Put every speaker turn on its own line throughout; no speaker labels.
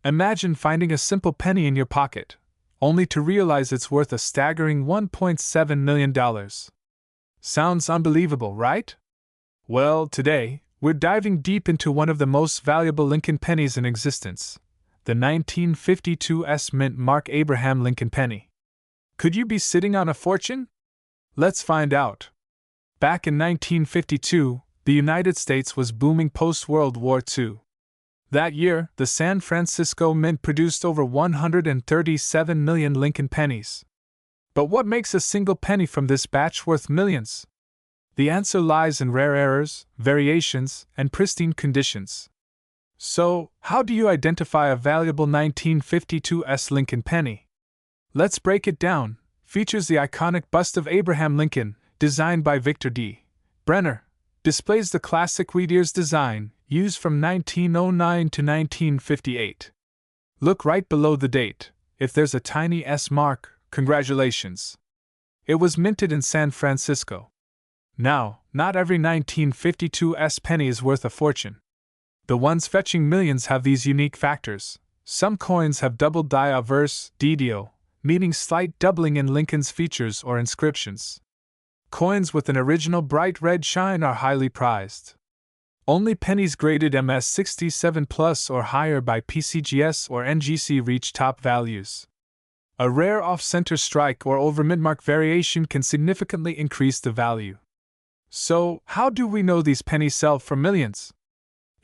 Imagine finding a simple penny in your pocket, only to realize it's worth a staggering $1.7 million. Sounds unbelievable, right? Well, today, we're diving deep into one of the most valuable Lincoln pennies in existence, the 1952 S Mint Mark Abraham Lincoln penny. Could you be sitting on a fortune? Let's find out. Back in 1952, the United States was booming post-World War II. That year, the San Francisco Mint produced over 137 million Lincoln pennies. But what makes a single penny from this batch worth millions? The answer lies in rare errors, variations, and pristine conditions. So, how do you identify a valuable 1952 S Lincoln penny? Let's break it down. Features the iconic bust of Abraham Lincoln, designed by Victor D. Brenner. Displays the classic wheat ears design, used from 1909 to 1958. Look right below the date. If there's a tiny S mark, congratulations. It was minted in San Francisco. Now, not every 1952 S penny is worth a fortune. The ones fetching millions have these unique factors. Some coins have double die-averse (DDO), meaning slight doubling in Lincoln's features or inscriptions. Coins with an original bright red shine are highly prized. Only pennies graded MS67 plus or higher by PCGS or NGC reach top values. A rare off-center strike or over-midmark variation can significantly increase the value. So, how do we know these pennies sell for millions?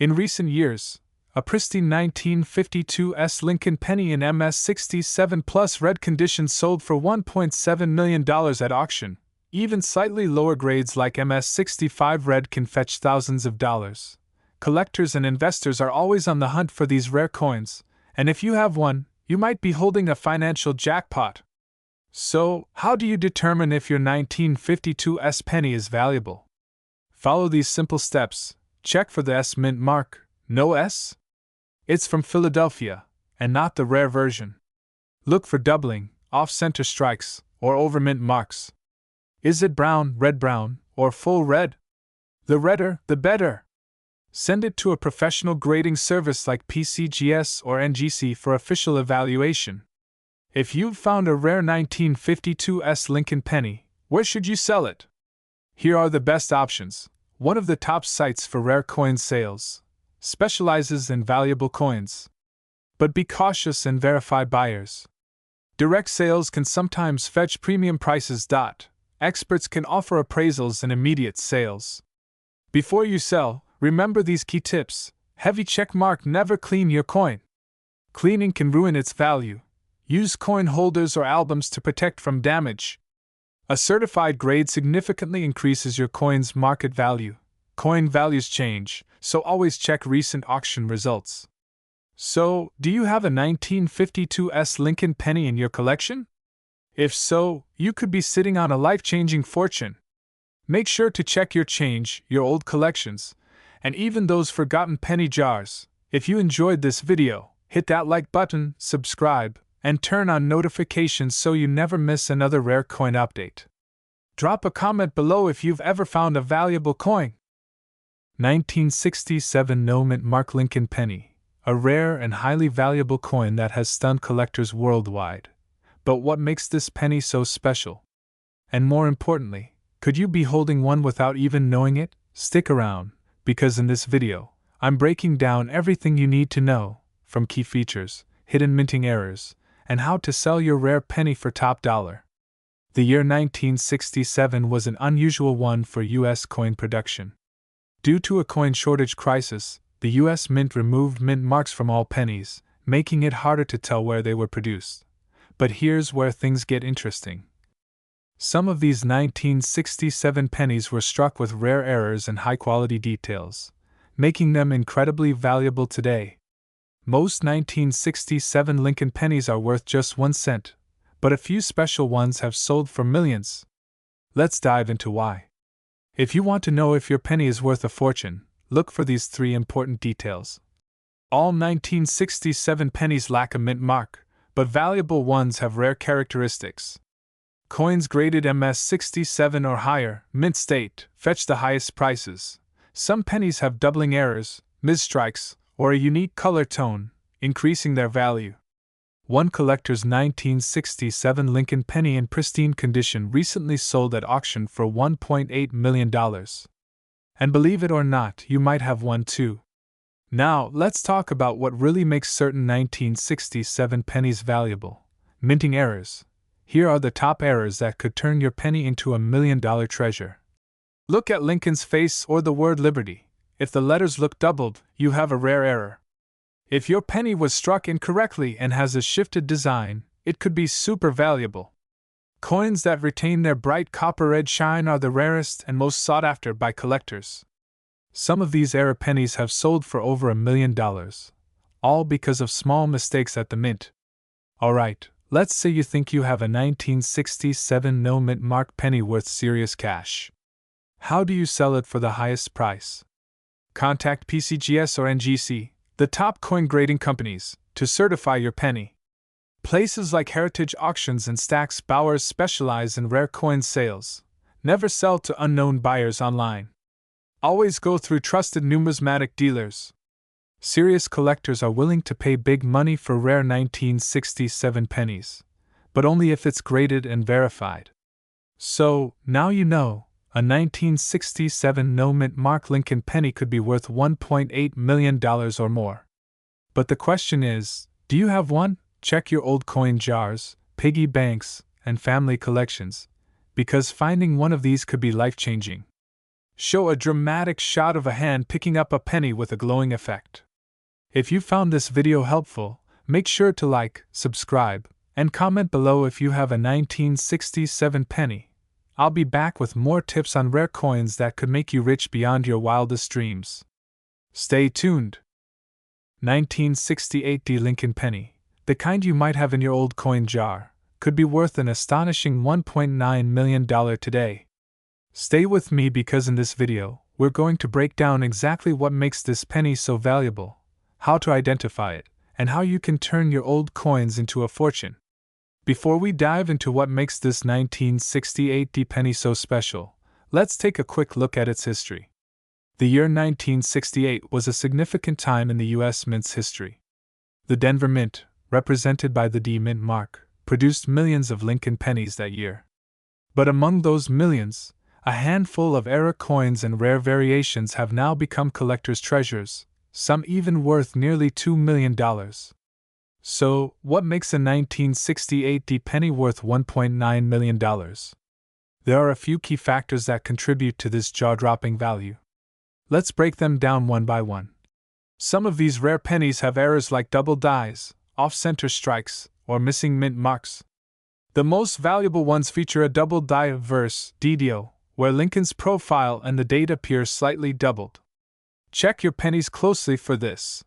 In recent years, a pristine 1952 S Lincoln penny in MS67 plus red condition sold for $1.7 million at auction. Even slightly lower grades like MS65 red can fetch thousands of dollars. Collectors and investors are always on the hunt for these rare coins, and if you have one, you might be holding a financial jackpot. So, how do you determine if your 1952 S penny is valuable? Follow these simple steps. Check for the S Mint mark. No S? It's from Philadelphia, and not the rare version. Look for doubling, off-center strikes, or over-mint marks. Is it brown, or full red? The redder, the better. Send it to a professional grading service like PCGS or NGC for official evaluation. If you've found a rare 1952 S Lincoln penny, where should you sell it? Here are the best options. One of the top sites for rare coin sales specializes in valuable coins. But be cautious and verify buyers. Direct sales can sometimes fetch premium prices. Experts can offer appraisals and immediate sales. Before you sell, remember these key tips. Heavy check mark: never clean your coin. Cleaning can ruin its value. Use coin holders or albums to protect from damage. A certified grade significantly increases your coin's market value. Coin values change, so always check recent auction results. So, do you have a 1952 S Lincoln penny in your collection? If so, you could be sitting on a life-changing fortune. Make sure to check your change, your old collections, and even those forgotten penny jars. If you enjoyed this video, hit that like button, subscribe, and turn on notifications so you never miss another rare coin update. Drop a comment below if you've ever found a valuable coin. 1967 No Mint Mark Lincoln penny, a rare and highly valuable coin that has stunned collectors worldwide. But what makes this penny so special? And more importantly, could you be holding one without even knowing it? Stick around, because in this video, I'm breaking down everything you need to know, from key features, hidden minting errors, and how to sell your rare penny for top dollar. The year 1967 was an unusual one for U.S. coin production. Due to a coin shortage crisis, the U.S. Mint removed mint marks from all pennies, making it harder to tell where they were produced. But here's where things get interesting. Some of these 1967 pennies were struck with rare errors and high-quality details, making them incredibly valuable today. Most 1967 Lincoln pennies are worth just 1 cent, but a few special ones have sold for millions. Let's dive into why. If you want to know if your penny is worth a fortune, look for these 3 important details. All 1967 pennies lack a mint mark, but valuable ones have rare characteristics. Coins graded MS67 or higher, mint state, fetch the highest prices. Some pennies have doubling errors, misstrikes, or a unique color tone, increasing their value. One collector's 1967 Lincoln penny in pristine condition recently sold at auction for $1.8 million. And believe it or not, you might have one too. Now, let's talk about what really makes certain 1967 pennies valuable. Minting errors. Here are the top errors that could turn your penny into a $1 million treasure. Look at Lincoln's face or the word Liberty. If the letters look doubled, you have a rare error. If your penny was struck incorrectly and has a shifted design, it could be super valuable. Coins that retain their bright copper red shine are the rarest and most sought after by collectors. Some of these error pennies have sold for over $1 million, all because of small mistakes at the mint. Alright, let's say you think you have a 1967 no mint mark penny worth serious cash. How do you sell it for the highest price? Contact PCGS or NGC, the top coin grading companies, to certify your penny. Places like Heritage Auctions and Stack's Bowers specialize in rare coin sales. Never sell to unknown buyers online. Always go through trusted numismatic dealers. Serious collectors are willing to pay big money for rare 1967 pennies, but only if it's graded and verified. So, now you know, a 1967 no mint mark Lincoln penny could be worth $1.8 million or more. But the question is, do you have one? Check your old coin jars, piggy banks, and family collections, because finding one of these could be life-changing. Show a dramatic shot of a hand picking up a penny with a glowing effect. If you found this video helpful, make sure to like, subscribe, and comment below if you have a 1967 penny. I'll be back with more tips on rare coins that could make you rich beyond your wildest dreams. Stay tuned. 1968 Lincoln penny, the kind you might have in your old coin jar, could be worth an astonishing $1.9 million today. Stay with me because in this video, we're going to break down exactly what makes this penny so valuable, how to identify it, and how you can turn your old coins into a fortune. Before we dive into what makes this 1968 penny so special, let's take a quick look at its history. The year 1968 was a significant time in the U.S. Mint's history. The Denver Mint, represented by the D Mint mark, produced millions of Lincoln pennies that year. But among those millions, a handful of error coins and rare variations have now become collectors' treasures, some even worth nearly $2 million. So, what makes a 1968 penny worth $1.9 million? There are a few key factors that contribute to this jaw-dropping value. Let's break them down one by one. Some of these rare pennies have errors like double dies, off-center strikes, or missing mint marks. The most valuable ones feature a double die verse DDO, where Lincoln's profile and the date appear slightly doubled. Check your pennies closely for this.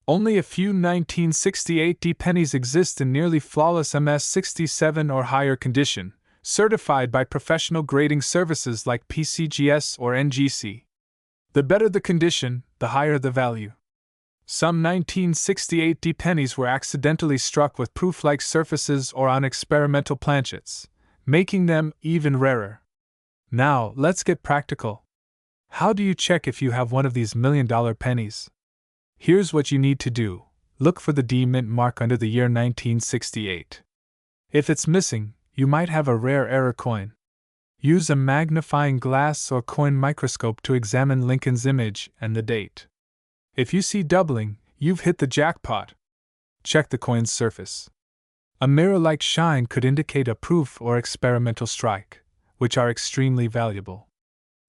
Only a few 1968 pennies exist in nearly flawless MS67 or higher condition, certified by professional grading services like PCGS or NGC. The better the condition, the higher the value. Some 1968 pennies were accidentally struck with proof-like surfaces or on experimental planchets, making them even rarer. Now, let's get practical. How do you check if you have one of these $1 million pennies? Here's what you need to do. Look for the D Mint mark under the year 1968. If it's missing, you might have a rare error coin. Use a magnifying glass or coin microscope to examine Lincoln's image and the date. If you see doubling, you've hit the jackpot. Check the coin's surface. A mirror-like shine could indicate a proof or experimental strike, which are extremely valuable.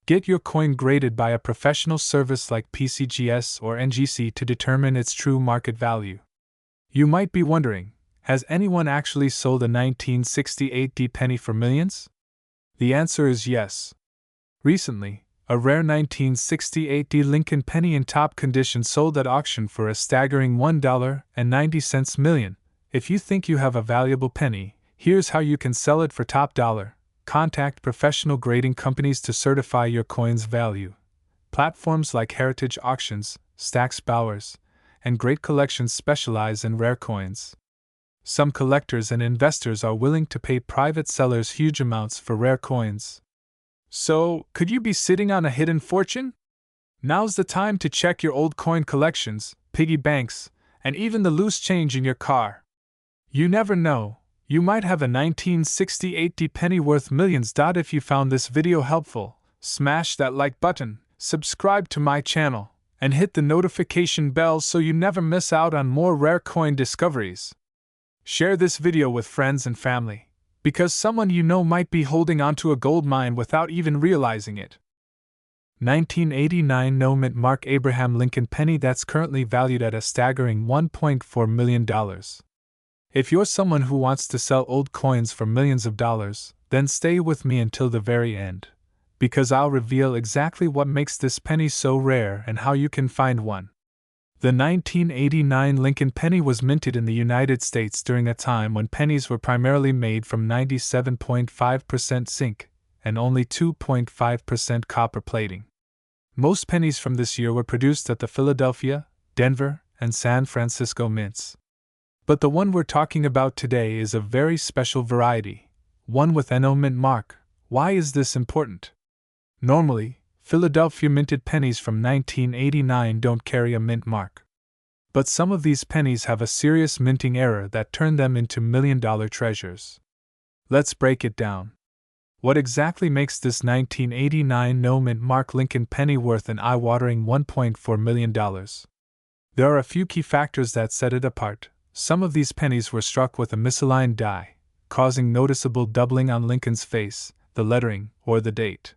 Get your coin graded by a professional service like PCGS or NGC to determine its true market value. You might be wondering, has anyone actually sold a 1968 penny for millions? The answer is yes. Recently, a rare 1968 Lincoln penny in top condition sold at auction for a staggering $1.90 million. If you think you have a valuable penny, here's how you can sell it for top dollar. Contact professional grading companies to certify your coin's value. Platforms like Heritage Auctions, Stack's Bowers, and Great Collections specialize in rare coins. Some collectors and investors are willing to pay private sellers huge amounts for rare coins. So, could you be sitting on a hidden fortune? Now's the time to check your old coin collections, piggy banks, and even the loose change in your car. You never know, you might have a 1968 penny worth millions. If you found this video helpful, smash that like button, subscribe to my channel, and hit the notification bell so you never miss out on more rare coin discoveries. Share this video with friends and family, because someone you know might be holding onto a gold mine without even realizing it. 1989 No mint Mark Abraham Lincoln penny that's currently valued at a staggering $1.4 million. If you're someone who wants to sell old coins for millions of dollars, then stay with me until the very end, because I'll reveal exactly what makes this penny so rare and how you can find one. The 1989 Lincoln penny was minted in the United States during a time when pennies were primarily made from 97.5% zinc and only 2.5% copper plating. Most pennies from this year were produced at the Philadelphia, Denver, and San Francisco mints. But the one we're talking about today is a very special variety, one with no mint mark. Why is this important? Normally, Philadelphia minted pennies from 1989 don't carry a mint mark. But some of these pennies have a serious minting error that turned them into million-dollar treasures. Let's break it down. What exactly makes this 1989 no mint mark Lincoln penny worth an eye-watering $1.4 million? There are a few key factors that set it apart. Some of these pennies were struck with a misaligned die, causing noticeable doubling on Lincoln's face, the lettering, or the date.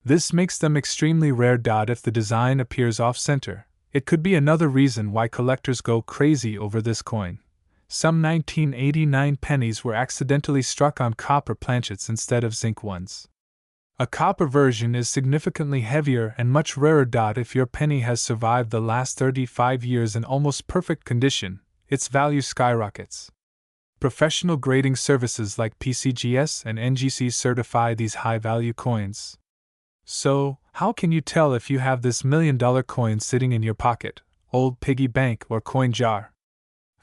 This makes them extremely rare. If the design appears off-center, it could be another reason why collectors go crazy over this coin. Some 1989 pennies were accidentally struck on copper planchets instead of zinc ones. A copper version is significantly heavier and much rarer. If your penny has survived the last 35 years in almost perfect condition, its value skyrockets. Professional grading services like PCGS and NGC certify these high-value coins. So, how can you tell if you have this million-dollar coin sitting in your pocket, old piggy bank, or coin jar?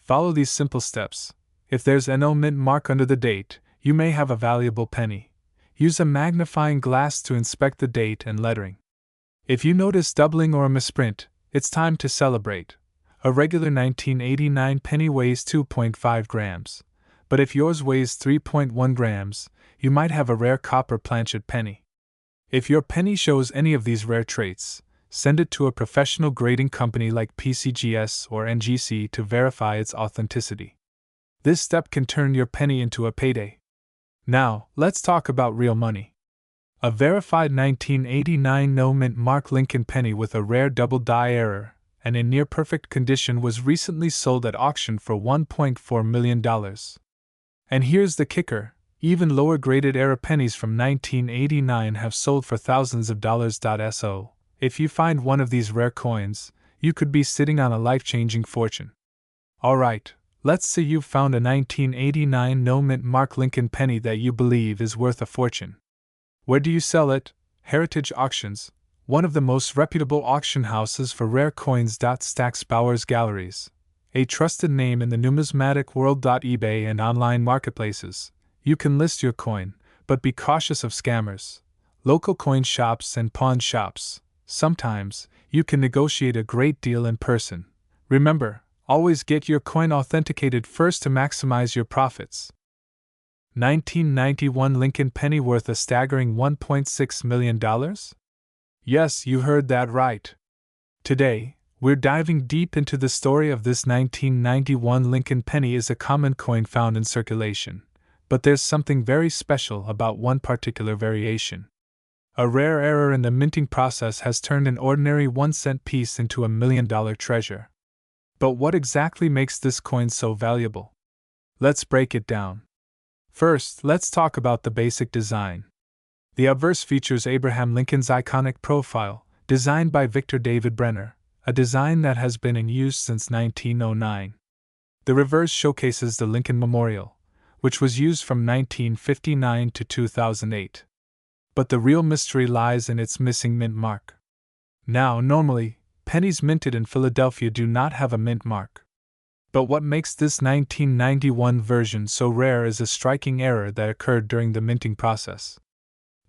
Follow these simple steps. If there's no mint mark under the date, you may have a valuable penny. Use a magnifying glass to inspect the date and lettering. If you notice doubling or a misprint, it's time to celebrate. A regular 1989 penny weighs 2.5 grams, but if yours weighs 3.1 grams, you might have a rare copper planchet penny. If your penny shows any of these rare traits, send it to a professional grading company like PCGS or NGC to verify its authenticity. This step can turn your penny into a payday. Now, let's talk about real money. A verified 1989 no mint mark Lincoln penny with a rare double die error and in near perfect condition was recently sold at auction for $1.4 million. And here's the kicker. Even lower graded error pennies from 1989 have sold for thousands of dollars. So, if you find one of these rare coins, you could be sitting on a life-changing fortune. Alright, let's say you've found a 1989 no mint mark Lincoln penny that you believe is worth a fortune. Where do you sell it? Heritage Auctions, one of the most reputable auction houses for rare coins. Stack's Bowers Galleries, a trusted name in the numismatic world. eBay and online marketplaces. You can list your coin, but be cautious of scammers. Local coin shops and pawn shops. Sometimes, you can negotiate a great deal in person. Remember, always get your coin authenticated first to maximize your profits. 1991 Lincoln penny worth a staggering $1.6 million? Yes, you heard that right. Today, we're diving deep into the story of this 1991 Lincoln penny. Is a common coin found in circulation. But there's something very special about one particular variation. A rare error in the minting process has turned an ordinary 1-cent piece into a million-dollar treasure. But what exactly makes this coin so valuable? Let's break it down. First, let's talk about the basic design. The obverse features Abraham Lincoln's iconic profile, designed by Victor David Brenner, a design that has been in use since 1909. The reverse showcases the Lincoln Memorial, which was used from 1959 to 2008. But the real mystery lies in its missing mint mark. Now, normally, pennies minted in Philadelphia do not have a mint mark. But what makes this 1991 version so rare is a striking error that occurred during the minting process.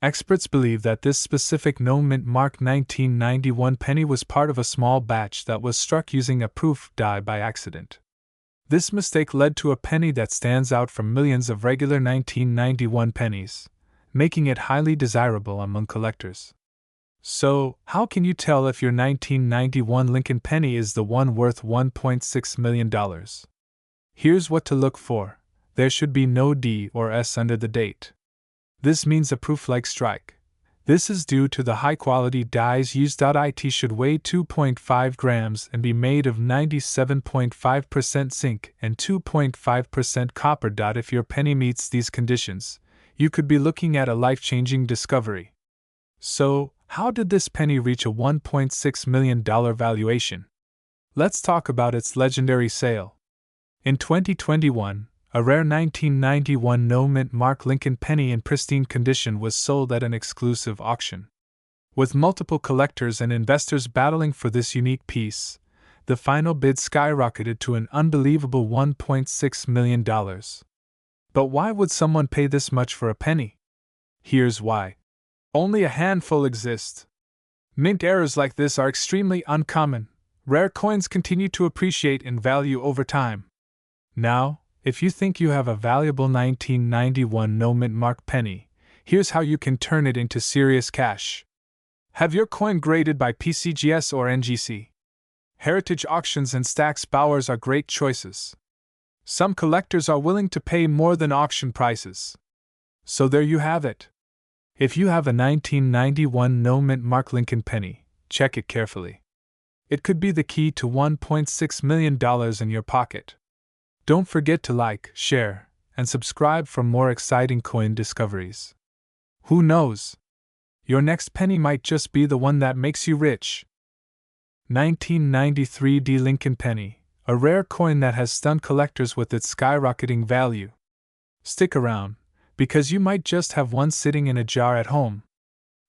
Experts believe that this specific no-mint mark 1991 penny was part of a small batch that was struck using a proof die by accident. This mistake led to a penny that stands out from millions of regular 1991 pennies, making it highly desirable among collectors. So, how can you tell if your 1991 Lincoln penny is the one worth $1.6 million? Here's what to look for. There should be no D or S under the date. This means a proof-like strike. This is due to the high-quality dies used. It should weigh 2.5 grams and be made of 97.5% zinc and 2.5% copper. If your penny meets these conditions, you could be looking at a life-changing discovery. So, how did this penny reach a $1.6 million valuation? Let's talk about its legendary sale. In 2021, a rare 1991 no-mint mark Lincoln penny in pristine condition was sold at an exclusive auction. With multiple collectors and investors battling for this unique piece, the final bid skyrocketed to an unbelievable $1.6 million. But why would someone pay this much for a penny? Here's why. Only a handful exist. Mint errors like this are extremely uncommon. Rare coins continue to appreciate in value over time. Now, if you think you have a valuable 1991 no-mint mark penny, here's how you can turn it into serious cash. Have your coin graded by PCGS or NGC. Heritage auctions and Stack's Bowers are great choices. Some collectors are willing to pay more than auction prices. So there you have it. If you have a 1991 no-mint mark Lincoln penny, check it carefully. It could be the key to $1.6 million in your pocket. Don't forget to like, share, and subscribe for more exciting coin discoveries. Who knows? Your next penny might just be the one that makes you rich. 1993 D Lincoln penny, a rare coin that has stunned collectors with its skyrocketing value. Stick around, because you might just have one sitting in a jar at home.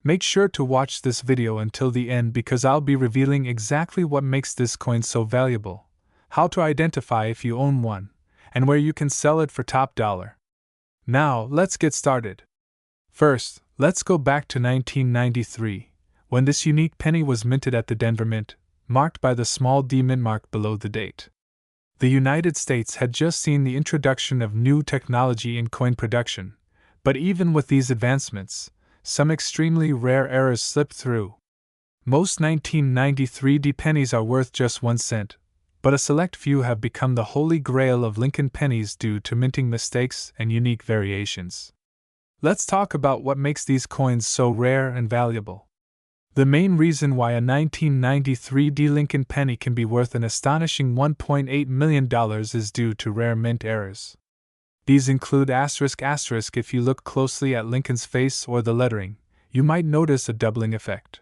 Make sure to watch this video until the end because I'll be revealing exactly what makes this coin so valuable, how to identify if you own one, and where you can sell it for top dollar. Now, let's get started. First, let's go back to 1993, when this unique penny was minted at the Denver Mint, marked by the small D mint mark below the date. The United States had just seen the introduction of new technology in coin production, but even with these advancements, some extremely rare errors slipped through. Most 1993 D pennies are worth just 1 cent, but a select few have become the holy grail of Lincoln pennies due to minting mistakes and unique variations. Let's talk about what makes these coins so rare and valuable. The main reason why a 1993 D Lincoln penny can be worth an astonishing $1.8 million is due to rare mint errors. These include ****. If you look closely at Lincoln's face or the lettering, you might notice a doubling effect.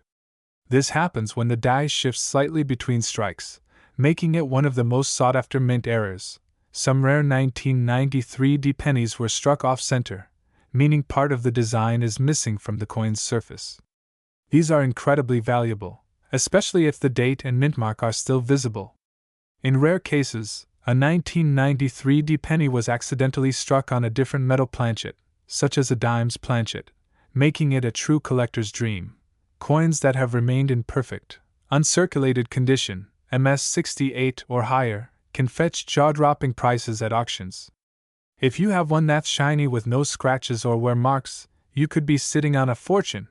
This happens when the die shifts slightly between strikes, making it one of the most sought-after mint errors. Some rare 1993 D pennies were struck off-center, meaning part of the design is missing from the coin's surface. These are incredibly valuable, especially if the date and mint mark are still visible. In rare cases, a 1993 D penny was accidentally struck on a different metal planchet, such as a dimes planchet, making it a true collector's dream. Coins that have remained in perfect, uncirculated condition, MS68 or higher, can fetch jaw-dropping prices at auctions. If you have one that's shiny with no scratches or wear marks, you could be sitting on a fortune.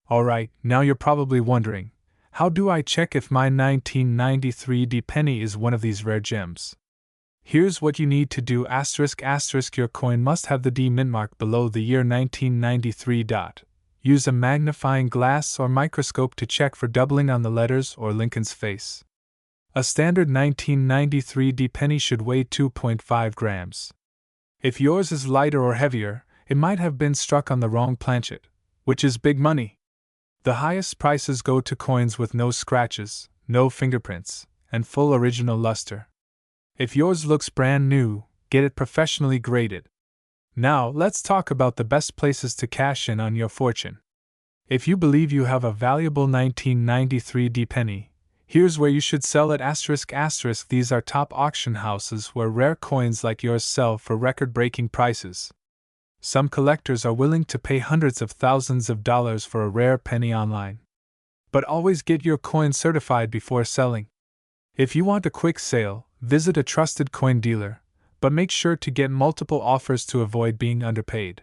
Alright, now you're probably wondering, how do I check if my 1993 D penny is one of these rare gems? Here's what you need to do ****. Your coin must have the D mint mark below the year 1993. Use a magnifying glass or microscope to check for doubling on the letters or Lincoln's face. A standard 1993 D penny should weigh 2.5 grams. If yours is lighter or heavier, it might have been struck on the wrong planchet, which is big money. The highest prices go to coins with no scratches, no fingerprints, and full original luster. If yours looks brand new, get it professionally graded. Now, let's talk about the best places to cash in on your fortune. If you believe you have a valuable 1993 D penny, here's where you should sell it ***. These are top auction houses where rare coins like yours sell for record-breaking prices. Some collectors are willing to pay hundreds of thousands of dollars for a rare penny online. But always get your coin certified before selling. If you want a quick sale, visit a trusted coin dealer, but make sure to get multiple offers to avoid being underpaid.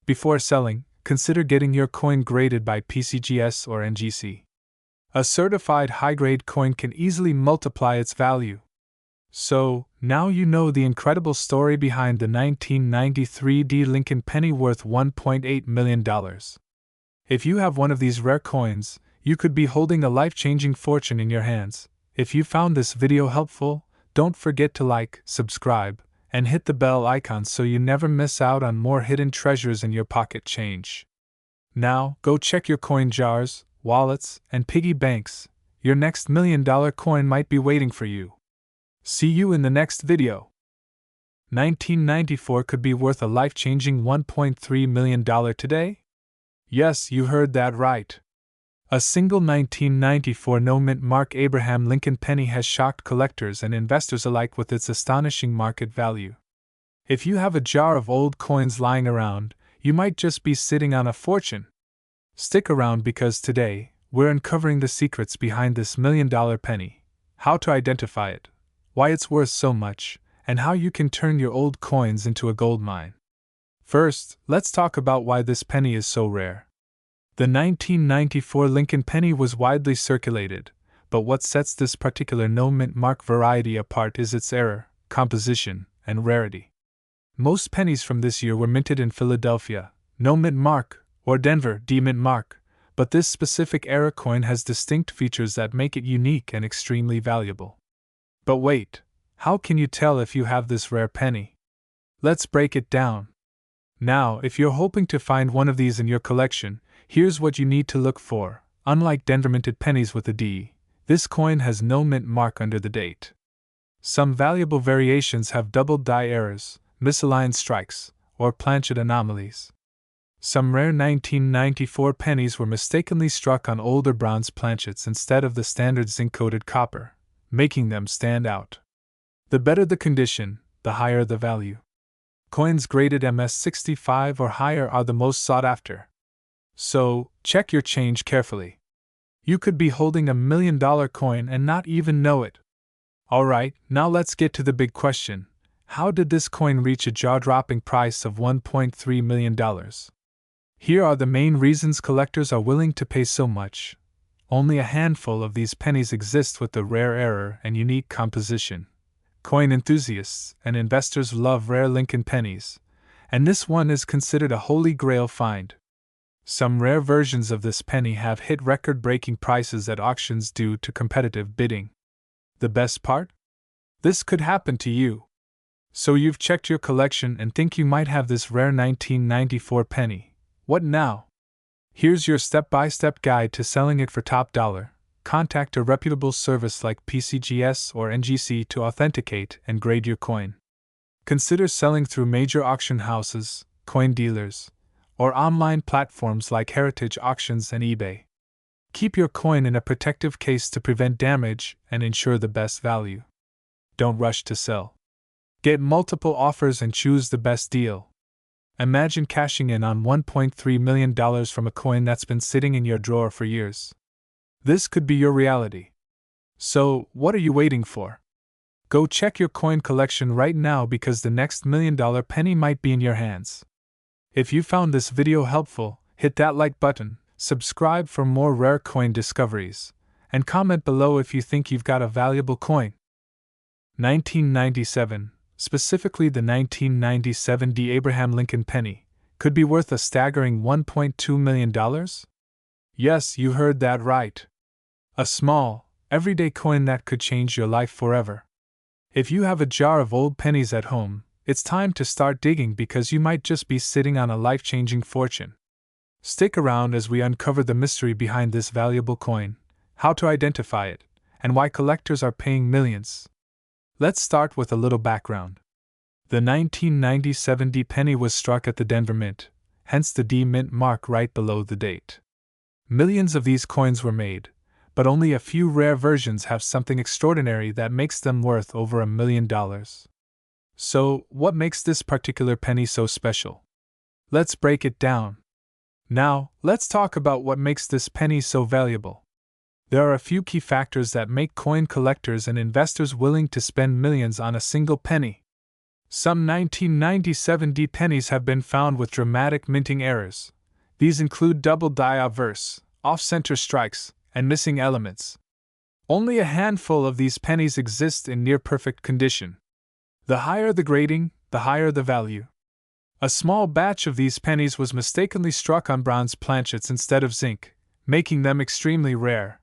Before selling, consider getting your coin graded by PCGS or NGC. A certified high-grade coin can easily multiply its value. So, now you know the incredible story behind the 1993 D Lincoln penny worth $1.8 million. If you have one of these rare coins, you could be holding a life-changing fortune in your hands. If you found this video helpful, don't forget to like, subscribe, and hit the bell icon so you never miss out on more hidden treasures in your pocket change. Now, go check your coin jars, wallets, and piggy banks. Your next $1 million coin might be waiting for you. See you in the next video. 1994 could be worth a life-changing $1.3 million today? Yes, you heard that right. A single 1994 no-mint Mark Abraham Lincoln penny has shocked collectors and investors alike with its astonishing market value. If you have a jar of old coins lying around, you might just be sitting on a fortune. Stick around because today, we're uncovering the secrets behind this $1 million penny, how to identify it, why it's worth so much, and how you can turn your old coins into a gold mine. First, let's talk about why this penny is so rare. The 1994 Lincoln penny was widely circulated, but what sets this particular no-mint Mark variety apart is its era, composition, and rarity. Most pennies from this year were minted in Philadelphia, no-mint Mark, or Denver, D-mint Mark, but this specific era coin has distinct features that make it unique and extremely valuable. But wait, how can you tell if you have this rare penny? Let's break it down. Now, if you're hoping to find one of these in your collection, here's what you need to look for. Unlike Denver minted pennies with a D, this coin has no mint mark under the date. Some valuable variations have double die errors, misaligned strikes, or planchet anomalies. Some rare 1994 pennies were mistakenly struck on older bronze planchets instead of the standard zinc-coated copper, making them stand out. The better the condition, the higher the value. Coins graded MS65 or higher are the most sought after. So, check your change carefully. You could be holding $1 million coin and not even know it. Alright, now let's get to the big question. How did this coin reach a jaw-dropping price of $1.3 million? Here are the main reasons collectors are willing to pay so much. Only a handful of these pennies exist with the rare error and unique composition. Coin enthusiasts and investors love rare Lincoln pennies, and this one is considered a holy grail find. Some rare versions of this penny have hit record-breaking prices at auctions due to competitive bidding. The best part? This could happen to you. So you've checked your collection and think you might have this rare 1994 penny. What now? Here's your step-by-step guide to selling it for top dollar. Contact a reputable service like PCGS or NGC to authenticate and grade your coin. Consider selling through major auction houses, coin dealers, or online platforms like Heritage Auctions and eBay. Keep your coin in a protective case to prevent damage and ensure the best value. Don't rush to sell. Get multiple offers and choose the best deal. Imagine cashing in on $1.3 million from a coin that's been sitting in your drawer for years. This could be your reality. So, what are you waiting for? Go check your coin collection right now because the next $1 million penny might be in your hands. If you found this video helpful, hit that like button, subscribe for more rare coin discoveries, and comment below if you think you've got a valuable coin. 1997, specifically the 1997 D. Abraham Lincoln penny, could be worth a staggering $1.2 million? Yes, you heard that right. A small, everyday coin that could change your life forever. If you have a jar of old pennies at home, it's time to start digging because you might just be sitting on a life-changing fortune. Stick around as we uncover the mystery behind this valuable coin, how to identify it, and why collectors are paying millions. Let's start with a little background. The 1997 D penny was struck at the Denver Mint, hence the D Mint mark right below the date. Millions of these coins were made, but only a few rare versions have something extraordinary that makes them worth over $1 million. So, what makes this particular penny so special? Let's break it down. Now, let's talk about what makes this penny so valuable. There are a few key factors that make coin collectors and investors willing to spend millions on a single penny. Some 1997 D pennies have been found with dramatic minting errors. These include double die obverse, off-center strikes, and missing elements. Only a handful of these pennies exist in near-perfect condition. The higher the grading, the higher the value. A small batch of these pennies was mistakenly struck on bronze planchets instead of zinc, making them extremely rare.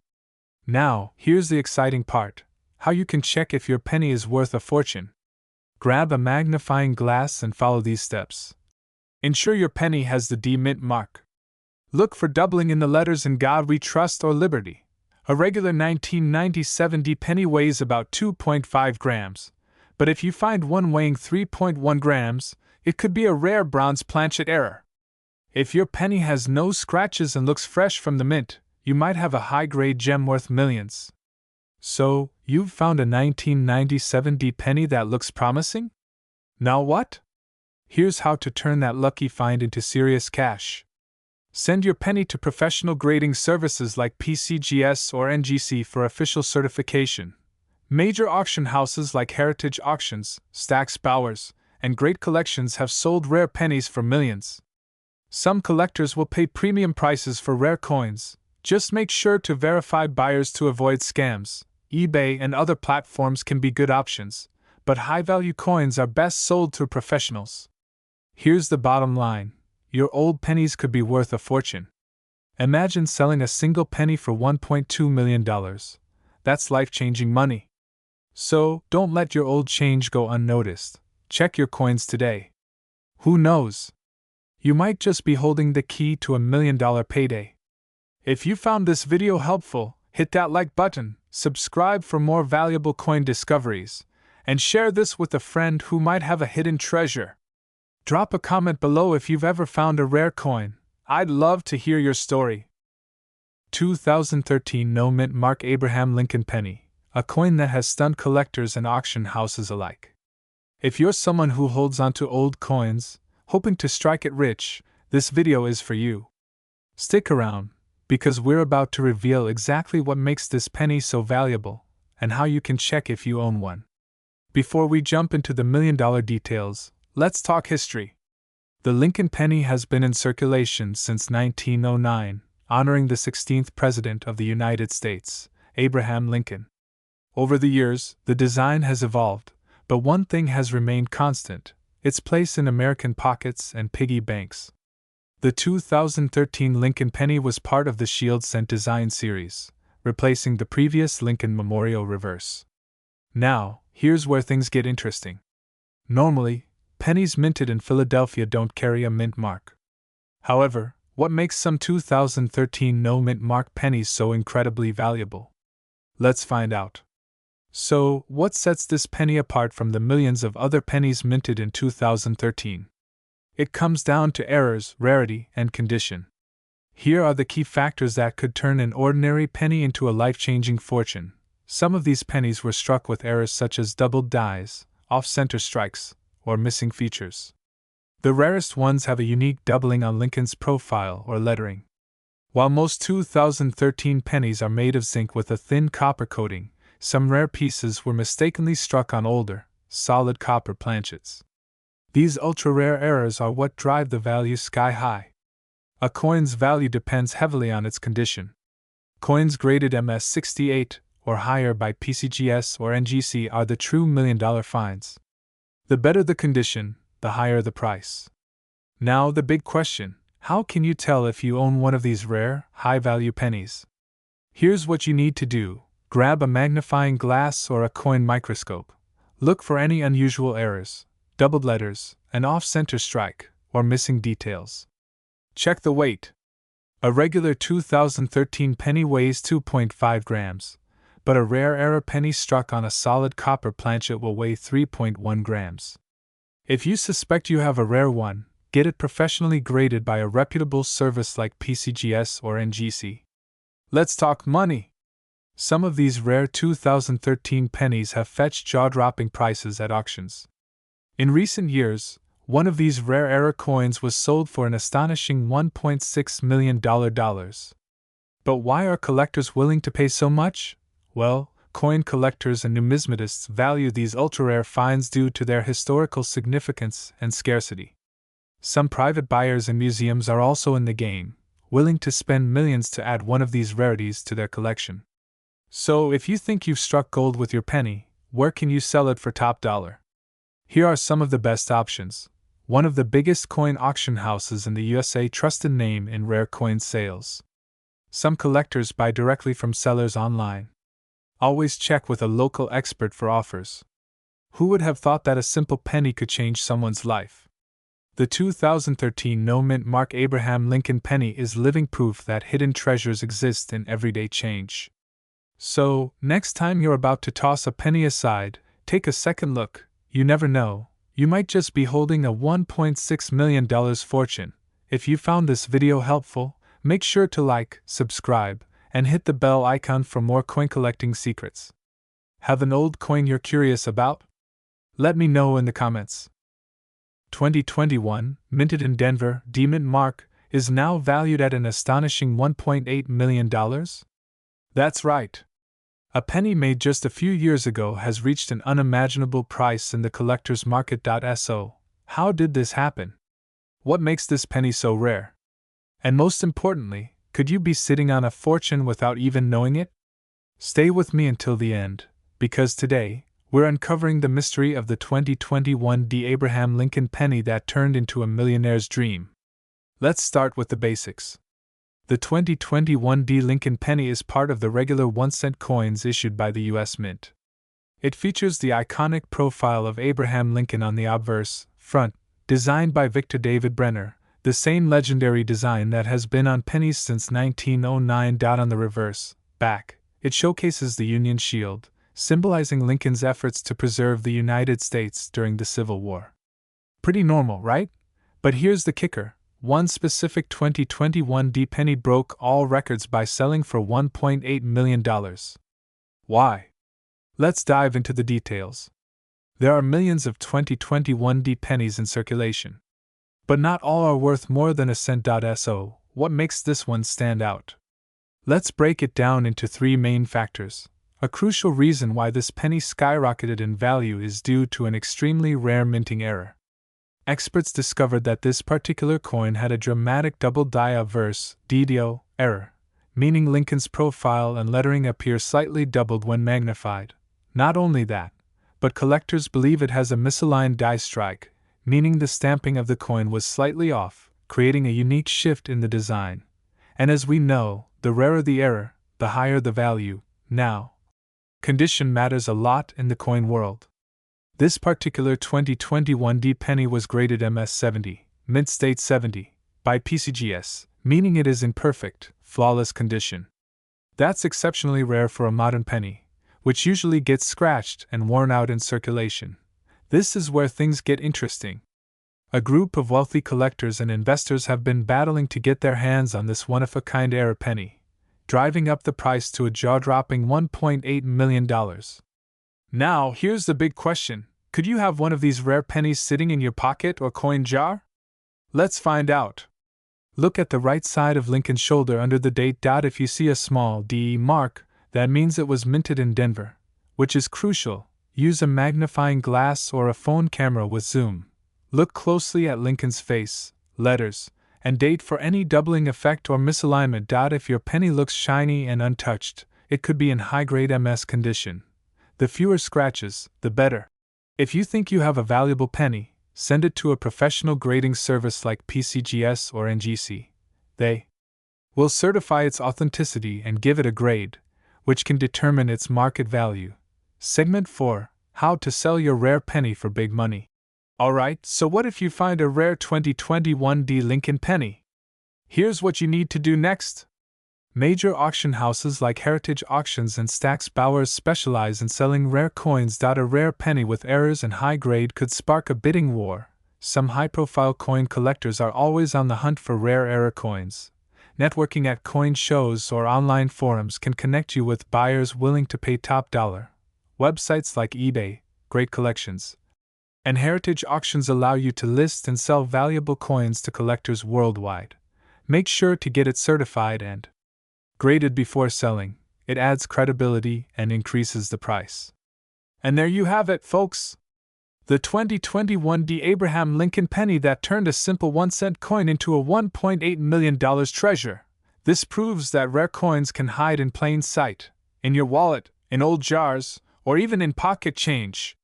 Now, here's the exciting part: how you can check if your penny is worth a fortune. Grab a magnifying glass and follow these steps. Ensure your penny has the D mint mark. Look for doubling in the letters "In God We Trust" or "Liberty." A regular 1997 D penny weighs about 2.5 grams, but if you find one weighing 3.1 grams, it could be a rare bronze planchet error. If your penny has no scratches and looks fresh from the mint, you might have a high-grade gem worth millions. So, you've found a 1997 D penny that looks promising? Now what? Here's how to turn that lucky find into serious cash. Send your penny to professional grading services like PCGS or NGC for official certification. Major auction houses like Heritage Auctions, Stack's Bowers, and Great Collections have sold rare pennies for millions. Some collectors will pay premium prices for rare coins. Just make sure to verify buyers to avoid scams. eBay and other platforms can be good options, but high-value coins are best sold through professionals. Here's the bottom line: your old pennies could be worth a fortune. Imagine selling a single penny for $1.2 million. That's life-changing money. So, don't let your old change go unnoticed. Check your coins today. Who knows? You might just be holding the key to $1 million payday. If you found this video helpful, hit that like button, subscribe for more valuable coin discoveries, and share this with a friend who might have a hidden treasure. Drop a comment below if you've ever found a rare coin. I'd love to hear your story. 2013 No Mint Mark Abraham Lincoln Penny, a coin that has stunned collectors and auction houses alike. If you're someone who holds onto old coins, hoping to strike it rich, this video is for you. Stick around, because we're about to reveal exactly what makes this penny so valuable, and how you can check if you own one. Before we jump into the million-dollar details, let's talk history. The Lincoln penny has been in circulation since 1909, honoring the 16th President of the United States, Abraham Lincoln. Over the years, the design has evolved, but one thing has remained constant: its place in American pockets and piggy banks. The 2013 Lincoln penny was part of the Shield Cent design series, replacing the previous Lincoln Memorial Reverse. Now, here's where things get interesting. Normally, pennies minted in Philadelphia don't carry a mint mark. However, what makes some 2013 no mint mark pennies so incredibly valuable? Let's find out. So, what sets this penny apart from the millions of other pennies minted in 2013? It comes down to errors, rarity, and condition. Here are the key factors that could turn an ordinary penny into a life-changing fortune. Some of these pennies were struck with errors such as doubled dies, off-center strikes, or missing features. The rarest ones have a unique doubling on Lincoln's profile or lettering. While most 2013 pennies are made of zinc with a thin copper coating, some rare pieces were mistakenly struck on older, solid copper planchets. These ultra-rare errors are what drive the value sky high. A coin's value depends heavily on its condition. Coins graded MS-68 or higher by PCGS or NGC are the true million-dollar finds. The better the condition, the higher the price. Now the big question: how can you tell if you own one of these rare, high-value pennies? Here's what you need to do. Grab a magnifying glass or a coin microscope. Look for any unusual errors, doubled letters, an off-center strike, or missing details. Check the weight. A regular 2013 penny weighs 2.5 grams, but a rare error penny struck on a solid copper planchet will weigh 3.1 grams. If you suspect you have a rare one, get it professionally graded by a reputable service like PCGS or NGC. Let's talk money. Some of these rare 2013 pennies have fetched jaw-dropping prices at auctions. In recent years, one of these rare era coins was sold for an astonishing $1.6 million. But why are collectors willing to pay so much? Well, coin collectors and numismatists value these ultra-rare finds due to their historical significance and scarcity. Some private buyers and museums are also in the game, willing to spend millions to add one of these rarities to their collection. So, if you think you've struck gold with your penny, where can you sell it for top dollar? Here are some of the best options. One of the biggest coin auction houses in the USA, trusted name in rare coin sales. Some collectors buy directly from sellers online. Always check with a local expert for offers. Who would have thought that a simple penny could change someone's life? The 2013 no-mint Mark Abraham Lincoln penny is living proof that hidden treasures exist in everyday change. So, next time you're about to toss a penny aside, take a second look. You never know, you might just be holding a $1.6 million fortune. If you found this video helpful, make sure to like, subscribe, and hit the bell icon for more coin collecting secrets. Have an old coin you're curious about? Let me know in the comments. 2021, minted in Denver, D-Mint Mark, is now valued at an astonishing $1.8 million? That's right. A penny made just a few years ago has reached an unimaginable price in the collector's market. So, how did this happen? What makes this penny so rare? And most importantly, could you be sitting on a fortune without even knowing it? Stay with me until the end, because today, we're uncovering the mystery of the 2021 D. Abraham Lincoln penny that turned into a millionaire's dream. Let's start with the basics. The 2021 D. Lincoln penny is part of the regular 1-cent coins issued by the U.S. Mint. It features the iconic profile of Abraham Lincoln on the obverse front, designed by Victor David Brenner, the same legendary design that has been on pennies since 1909. On the reverse back, it showcases the Union Shield, symbolizing Lincoln's efforts to preserve the United States during the Civil War. Pretty normal, right? But here's the kicker. One specific 2021 D penny broke all records by selling for $1.8 million. Why? Let's dive into the details. There are millions of 2021 D pennies in circulation. But not all are worth more than a cent. So, what makes this one stand out? Let's break it down into three main factors. A crucial reason why this penny skyrocketed in value is due to an extremely rare minting error. Experts discovered that this particular coin had a dramatic double-die obverse (DDO) error, meaning Lincoln's profile and lettering appear slightly doubled when magnified. Not only that, but collectors believe it has a misaligned die strike, meaning the stamping of the coin was slightly off, creating a unique shift in the design. And as we know, the rarer the error, the higher the value. Now, condition matters a lot in the coin world. This particular 2021 D penny was graded MS70, mint state 70, by PCGS, meaning it is in perfect, flawless condition. That's exceptionally rare for a modern penny, which usually gets scratched and worn out in circulation. This is where things get interesting. A group of wealthy collectors and investors have been battling to get their hands on this one-of-a-kind error penny, driving up the price to a jaw-dropping $1.8 million. Now, here's the big question. Could you have one of these rare pennies sitting in your pocket or coin jar? Let's find out. Look at the right side of Lincoln's shoulder under the date. If you see a small D mark, that means it was minted in Denver, which is crucial. Use a magnifying glass or a phone camera with zoom. Look closely at Lincoln's face, letters, and date for any doubling effect or misalignment. If your penny looks shiny and untouched, it could be in high-grade MS condition. The fewer scratches, the better. If you think you have a valuable penny, send it to a professional grading service like PCGS or NGC. They will certify its authenticity and give it a grade, which can determine its market value. Segment 4: How to sell your rare penny for big money. Alright, so what if you find a rare 2021 D Lincoln penny? Here's what you need to do next. Major auction houses like Heritage Auctions and Stack's Bowers specialize in selling rare coins. A rare penny with errors and high grade could spark a bidding war. Some high-profile coin collectors are always on the hunt for rare error coins. Networking at coin shows or online forums can connect you with buyers willing to pay top dollar. Websites like eBay, great collections. And heritage auctions allow you to list and sell valuable coins to collectors worldwide. Make sure to get it certified and graded before selling. It adds credibility and increases the price. And there you have it, folks. The 2021 D. Abraham Lincoln penny that turned a simple 1-cent coin into a $1.8 million treasure. This proves that rare coins can hide in plain sight, in your wallet, in old jars, or even in pocket change.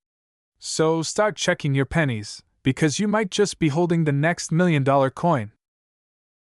So start checking your pennies, because you might just be holding the next $1 million coin.